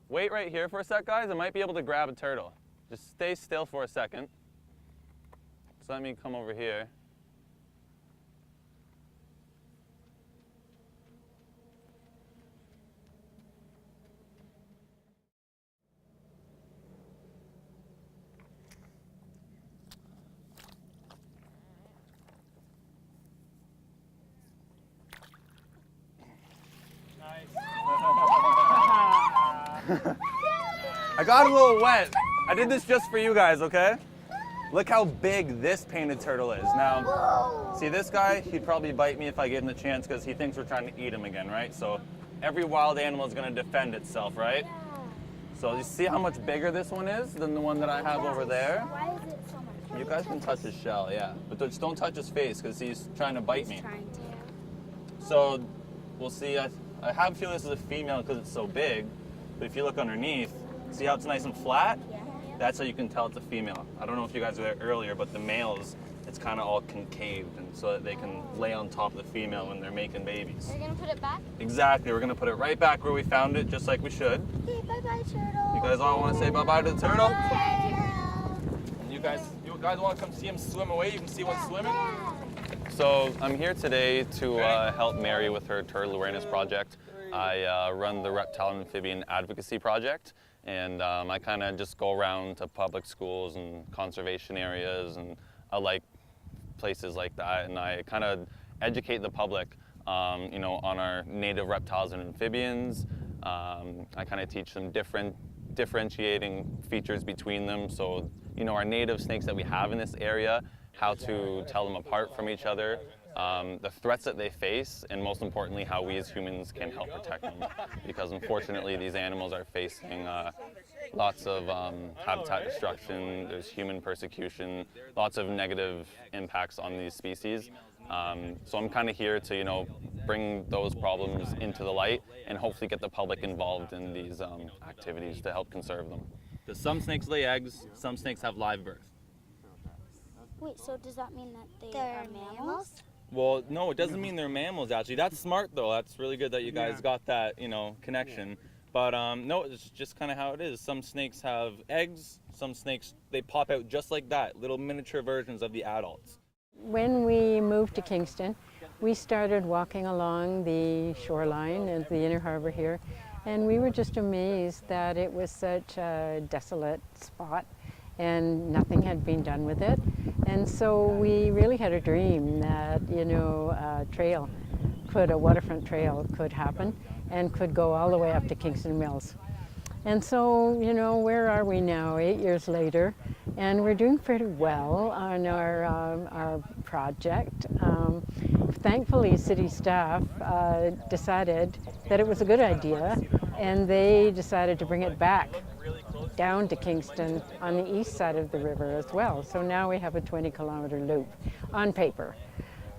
Wait right here for a sec, guys. I might be able to grab a turtle. Just stay still for a second. So let me come over here. I got a little wet. I did this just for you guys, okay? Look how big this painted turtle is. Now, see this guy? He'd probably bite me if I gave him the chance because he thinks we're trying to eat him again, right? So every wild animal is going to defend itself, right? So you see how much bigger this one is than the one that I have over there? Why is it so much? You guys can touch his shell, yeah. But just don't touch his face because he's trying to bite me. So we'll see. I have a feeling this is a female because it's so big. But if you look underneath, see how it's nice and flat? Yeah. That's how you can tell it's a female. I don't know if you guys were there earlier, but the males, it's kind of all concaved, and so that they can lay on top of the female when they're making babies. Are you gonna put it back? Exactly. We're gonna put it right back where we found it, just like we should. Okay, bye-bye, turtle. You guys all want to say bye-bye to the turtle? Bye. And you guys want to come see him swim away? You can see one swimming. So I'm here today to help Mary with her turtle awareness project. I run the Reptile and Amphibian Advocacy Project, and I kind of just go around to public schools and conservation areas, and I like places like that, and I kind of educate the public, you know, on our native reptiles and amphibians. I kind of teach them differentiating features between them. So, you know, our native snakes that we have in this area, how to tell them apart from each other, the threats that they face, and most importantly, how we as humans can help protect them. Because unfortunately, these animals are facing lots of habitat destruction, there's human persecution, lots of negative impacts on these species. So I'm kind of here to, you know, bring those problems into the light and hopefully get the public involved in these activities to help conserve them. Because some snakes lay eggs, some snakes have live birth. Wait, so does that mean that they're mammals? Well, no, it doesn't mean they're mammals, actually. That's smart, though. That's really good that you guys got that, you know, connection. But no, it's just kind of how it is. Some snakes have eggs. Some snakes, they pop out just like that, little miniature versions of the adults. When we moved to Kingston, we started walking along the shoreline of the inner harbor here, and we were just amazed that it was such a desolate spot and nothing had been done with it. And so we really had a dream that, you know, a waterfront trail could happen and could go all the way up to Kingston Mills. And so, you know, where are we now, 8 years later? And we're doing pretty well on our project. Thankfully, city staff decided that it was a good idea, and they decided to bring it back down to Kingston on the east side of the river as well. So now we have a 20-kilometer loop on paper.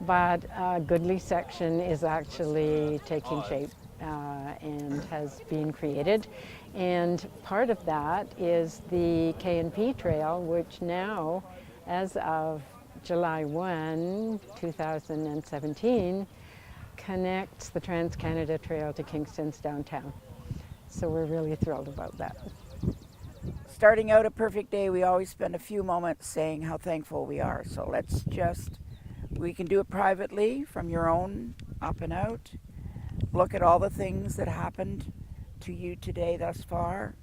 But a goodly section is actually taking shape and has been created. And part of that is the K&P Trail, which now, as of July 1, 2017, connects the Trans-Canada Trail to Kingston's downtown. So we're really thrilled about that. Starting out a perfect day, we always spend a few moments saying how thankful we are. So we can do it privately from your own up and out. Look at all the things that happened to you today thus far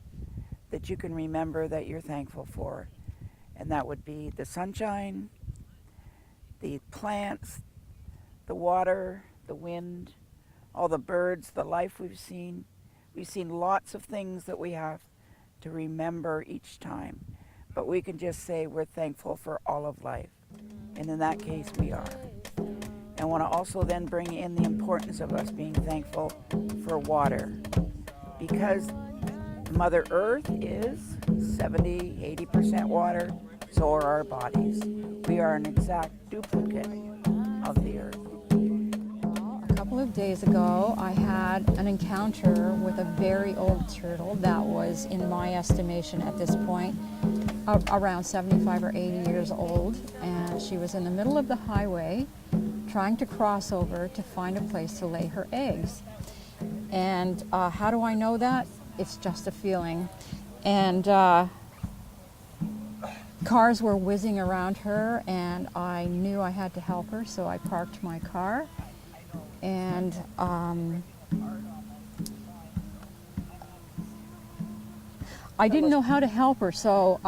that you can remember that you're thankful for. And that would be the sunshine, the plants, the water, the wind, all the birds, the life we've seen. We've seen lots of things that we have to remember each time. But we can just say we're thankful for all of life. And in that case, we are. And I want to also then bring in the importance of us being thankful for water. Because Mother Earth is 70–80% water, so are our bodies. We are an exact duplicate of the Earth. A couple of days ago, I had an encounter with a very old turtle that was, in my estimation at this point, around 75 or 80 years old, and she was in the middle of the highway trying to cross over to find a place to lay her eggs. And how do I know that? it's just a feeling. And cars were whizzing around her, and I knew I had to help her, so I parked my car. And I didn't know how to help her, so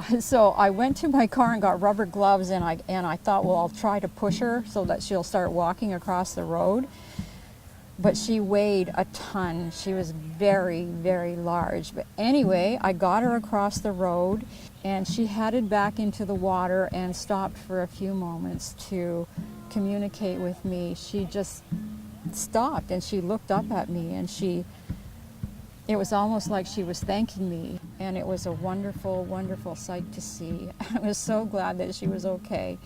I went to my car and got rubber gloves, and I thought, well, I'll try to push her so that she'll start walking across the road. But she weighed a ton. She was very, very large. But anyway, I got her across the road, and she headed back into the water and stopped for a few moments to communicate with me. She just stopped, and she looked up at me, and it was almost like she was thanking me, and it was a wonderful, wonderful sight to see. I was so glad that she was okay,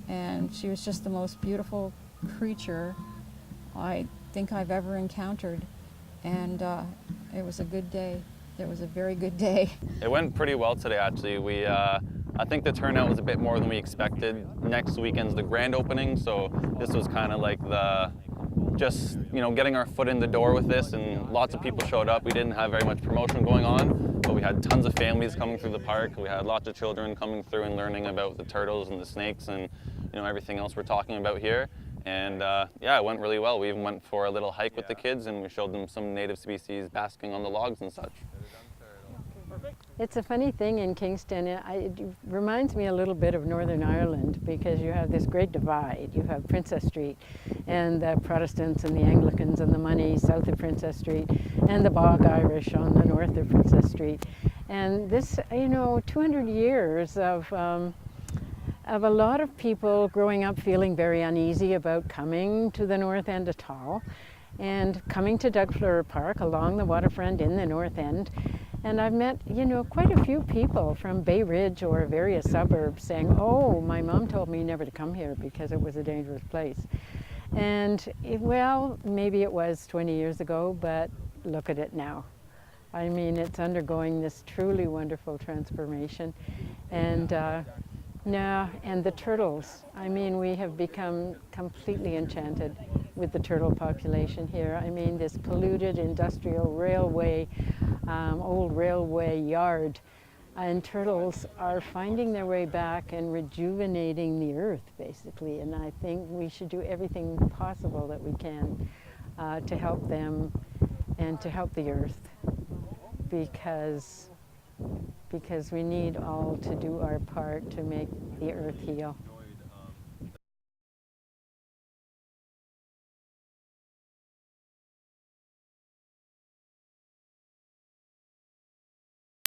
and she was just the most beautiful creature I think I've ever encountered, and it was a good day. It was a very good day. It went pretty well today, actually. I think the turnout was a bit more than we expected. Next weekend's the grand opening, so this was kind of like just getting our foot in the door with this, and lots of people showed up. We didn't have very much promotion going on, but we had tons of families coming through the park. We had lots of children coming through and learning about the turtles and the snakes and everything else we're talking about here. And yeah, it went really well. We even went for a little hike with the kids, and we showed them some native species basking on the logs and such. It's a funny thing in Kingston. It reminds me a little bit of Northern Ireland, because you have this great divide. You have Princess Street and the Protestants and the Anglicans and the money south of Princess Street, and the Bog Irish on the north of Princess Street. And this, 200 years of a lot of people growing up feeling very uneasy about coming to the North End at all, and coming to Doug Fluhrer Park along the waterfront in the North End. And I've met, quite a few people from Bay Ridge or various suburbs saying, oh, my mom told me never to come here because it was a dangerous place. And well, maybe it was 20 years ago, but look at it now. I mean, it's undergoing this truly wonderful transformation. And and the turtles. I mean, we have become completely enchanted with the turtle population here. I mean, this polluted industrial railway, old railway yard, and turtles are finding their way back and rejuvenating the earth, basically. And I think we should do everything possible that we can to help them and to help the earth, because we need all to do our part to make the earth heal.